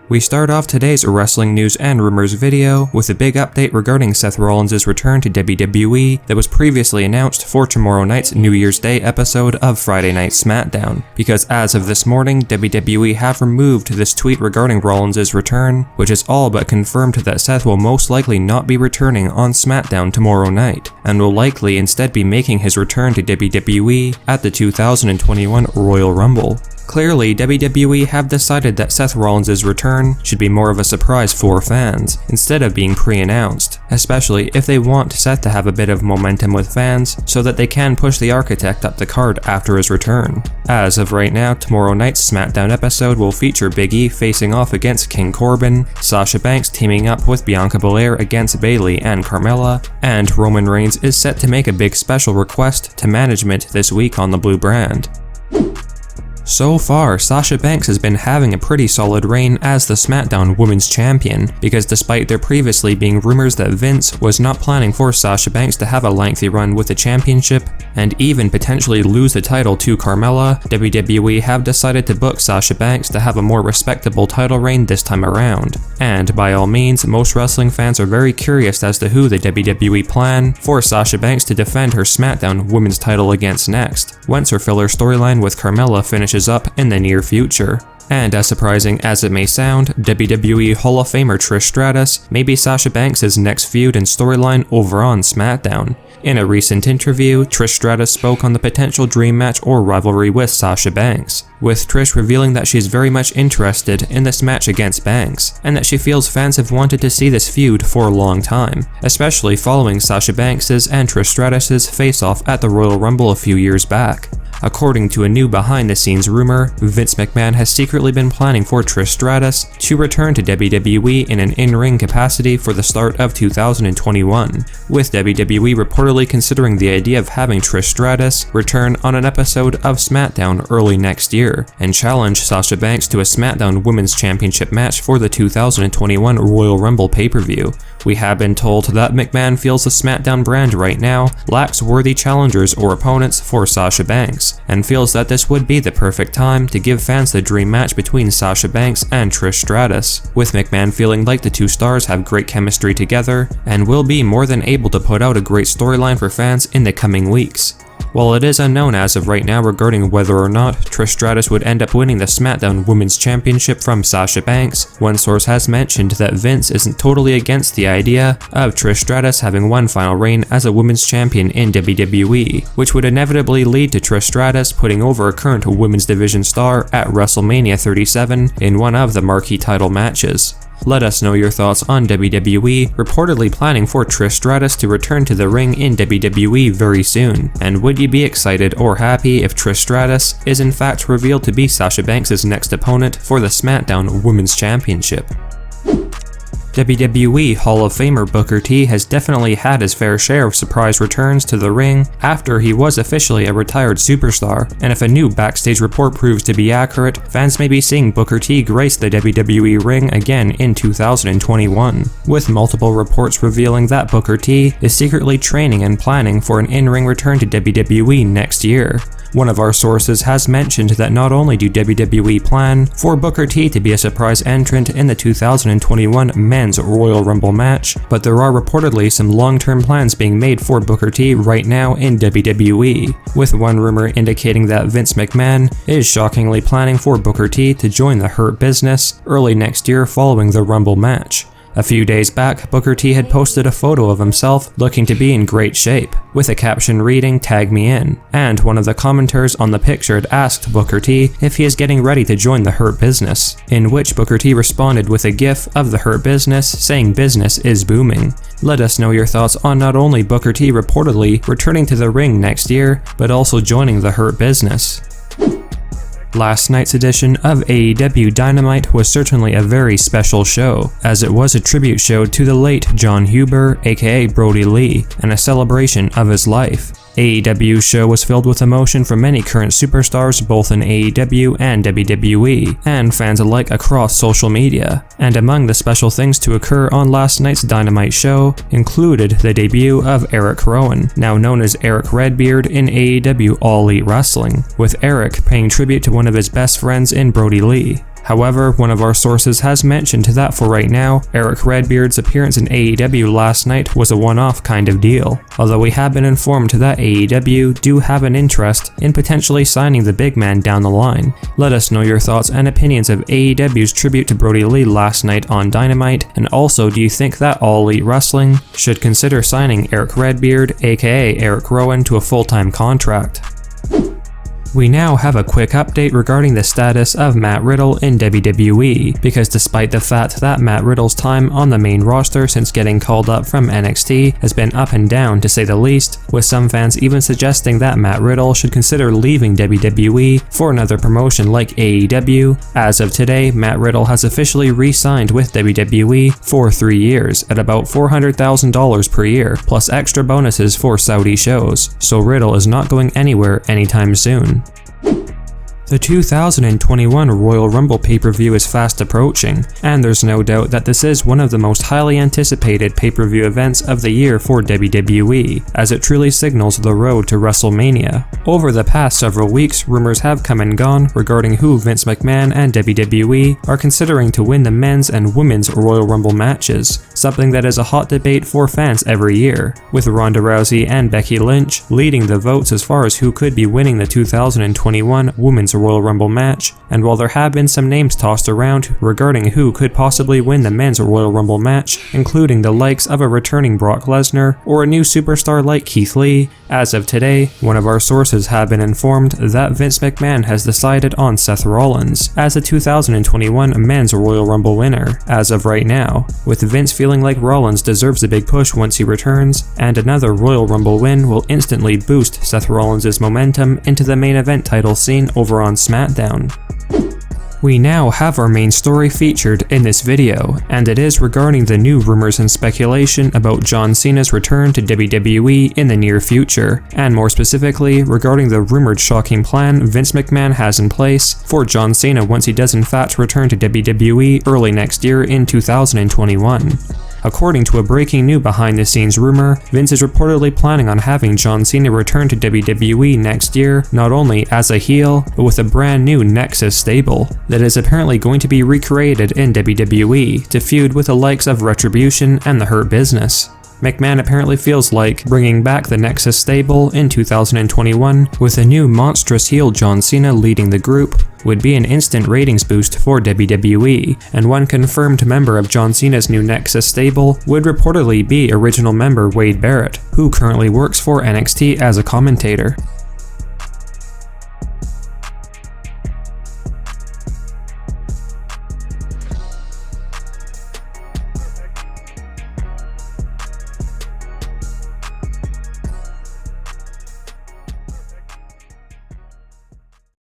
We start off today's wrestling news and rumors video with a big update regarding Seth Rollins' return to WWE that was previously announced for tomorrow night's New Year's Day episode of Friday Night SmackDown, because as of this morning, WWE have removed this tweet regarding Rollins' return, which is all but confirmed that Seth will most likely not be returning on SmackDown tomorrow night, and will likely instead be making his return to WWE at the 2021 Royal Rumble. Clearly, WWE have decided that Seth Rollins' return should be more of a surprise for fans, instead of being pre-announced, especially if they want Seth to have a bit of momentum with fans so that they can push the Architect up the card after his return. As of right now, tomorrow night's SmackDown episode will feature Big E facing off against King Corbin, Sasha Banks teaming up with Bianca Belair against Bayley and Carmella, and Roman Reigns is set to make a big special request to management this week on the Blue brand. So far, Sasha Banks has been having a pretty solid reign as the SmackDown Women's Champion, because despite there previously being rumors that Vince was not planning for Sasha Banks to have a lengthy run with the championship, and even potentially lose the title to Carmella, WWE have decided to book Sasha Banks to have a more respectable title reign this time around. And by all means, most wrestling fans are very curious as to who the WWE plan for Sasha Banks to defend her SmackDown Women's title against next, once her filler storyline with Carmella finishes up in the near future. And as surprising as it may sound, WWE Hall of Famer Trish Stratus may be Sasha Banks' next feud and storyline over on SmackDown. In a recent interview, Trish Stratus spoke on the potential dream match or rivalry with Sasha Banks, with Trish revealing that she's very much interested in this match against Banks, and that she feels fans have wanted to see this feud for a long time, especially following Sasha Banks' and Trish Stratus' face-off at the Royal Rumble a few years back. According to a new behind-the-scenes rumor, Vince McMahon has secretly been planning for Trish Stratus to return to WWE in an in-ring capacity for the start of 2021, with WWE reportedly considering the idea of having Trish Stratus return on an episode of SmackDown early next year, and challenge Sasha Banks to a SmackDown Women's Championship match for the 2021 Royal Rumble pay-per-view. We have been told that McMahon feels the SmackDown brand right now lacks worthy challengers or opponents for Sasha Banks, and feels that this would be the perfect time to give fans the dream match between Sasha Banks and Trish Stratus, with McMahon feeling like the two stars have great chemistry together and will be more than able to put out a great storyline for fans in the coming weeks. While it is unknown as of right now regarding whether or not Trish Stratus would end up winning the SmackDown Women's Championship from Sasha Banks, one source has mentioned that Vince isn't totally against the idea of Trish Stratus having one final reign as a Women's Champion in WWE, which would inevitably lead to Trish Stratus putting over a current Women's Division star at WrestleMania 37 in one of the marquee title matches. Let us know your thoughts on WWE reportedly planning for Trish Stratus to return to the ring in WWE very soon, and would you be excited or happy if Trish Stratus is in fact revealed to be Sasha Banks' next opponent for the SmackDown Women's Championship? WWE Hall of Famer Booker T has definitely had his fair share of surprise returns to the ring after he was officially a retired superstar, and if a new backstage report proves to be accurate, fans may be seeing Booker T grace the WWE ring again in 2021, with multiple reports revealing that Booker T is secretly training and planning for an in-ring return to WWE next year. One of our sources has mentioned that not only do WWE plan for Booker T to be a surprise entrant in the 2021 Men's Royal Rumble match, but there are reportedly some long-term plans being made for Booker T right now in WWE, with one rumor indicating that Vince McMahon is shockingly planning for Booker T to join the Hurt Business early next year following the Rumble match. A few days back, Booker T had posted a photo of himself looking to be in great shape, with a caption reading "Tag me in," and one of the commenters on the picture had asked Booker T if he is getting ready to join the Hurt Business, in which Booker T responded with a gif of the Hurt Business saying business is booming. Let us know your thoughts on not only Booker T reportedly returning to the ring next year, but also joining the Hurt Business. Last night's edition of AEW Dynamite was certainly a very special show, as it was a tribute show to the late John Huber, aka Brody Lee, and a celebration of his life. AEW's show was filled with emotion from many current superstars both in AEW and WWE, and fans alike across social media. And among the special things to occur on last night's Dynamite show included the debut of Eric Rowan, now known as Eric Redbeard in AEW All Elite Wrestling, with Eric paying tribute to one of his best friends in Brody Lee. However, one of our sources has mentioned that for right now, Eric Redbeard's appearance in AEW last night was a one-off kind of deal, although we have been informed that AEW do have an interest in potentially signing the big man down the line. Let us know your thoughts and opinions of AEW's tribute to Brody Lee last night on Dynamite, and also do you think that All Elite Wrestling should consider signing Eric Redbeard, aka Eric Rowan, to a full-time contract? We now have a quick update regarding the status of Matt Riddle in WWE, because despite the fact that Matt Riddle's time on the main roster since getting called up from NXT has been up and down to say the least, with some fans even suggesting that Matt Riddle should consider leaving WWE for another promotion like AEW, as of today, Matt Riddle has officially re-signed with WWE for 3 years at about $400,000 per year, plus extra bonuses for Saudi shows, so Riddle is not going anywhere anytime soon. The 2021 Royal Rumble pay-per-view is fast approaching, and there's no doubt that this is one of the most highly anticipated pay-per-view events of the year for WWE, as it truly signals the road to WrestleMania. Over the past several weeks, rumors have come and gone regarding who Vince McMahon and WWE are considering to win the men's and women's Royal Rumble matches, something that is a hot debate for fans every year, with Ronda Rousey and Becky Lynch leading the votes as far as who could be winning the 2021 Women's Royal Rumble match, and while there have been some names tossed around regarding who could possibly win the men's Royal Rumble match, including the likes of a returning Brock Lesnar or a new superstar like Keith Lee, as of today, one of our sources have been informed that Vince McMahon has decided on Seth Rollins as the 2021 men's Royal Rumble winner, as of right now, with Vince feeling like Rollins deserves a big push once he returns, and another Royal Rumble win will instantly boost Seth Rollins' momentum into the main event title scene over on SmackDown. We now have our main story featured in this video, and it is regarding the new rumors and speculation about John Cena's return to WWE in the near future, and more specifically regarding the rumored shocking plan Vince McMahon has in place for John Cena once he does in fact return to WWE early next year in 2021. According to a breaking new behind-the-scenes rumor, Vince is reportedly planning on having John Cena return to WWE next year, not only as a heel, but with a brand new Nexus stable that is apparently going to be recreated in WWE to feud with the likes of Retribution and the Hurt Business. McMahon apparently feels like bringing back the Nexus stable in 2021 with a new monstrous heel John Cena leading the group would be an instant ratings boost for WWE, and one confirmed member of John Cena's new Nexus stable would reportedly be original member Wade Barrett, who currently works for NXT as a commentator.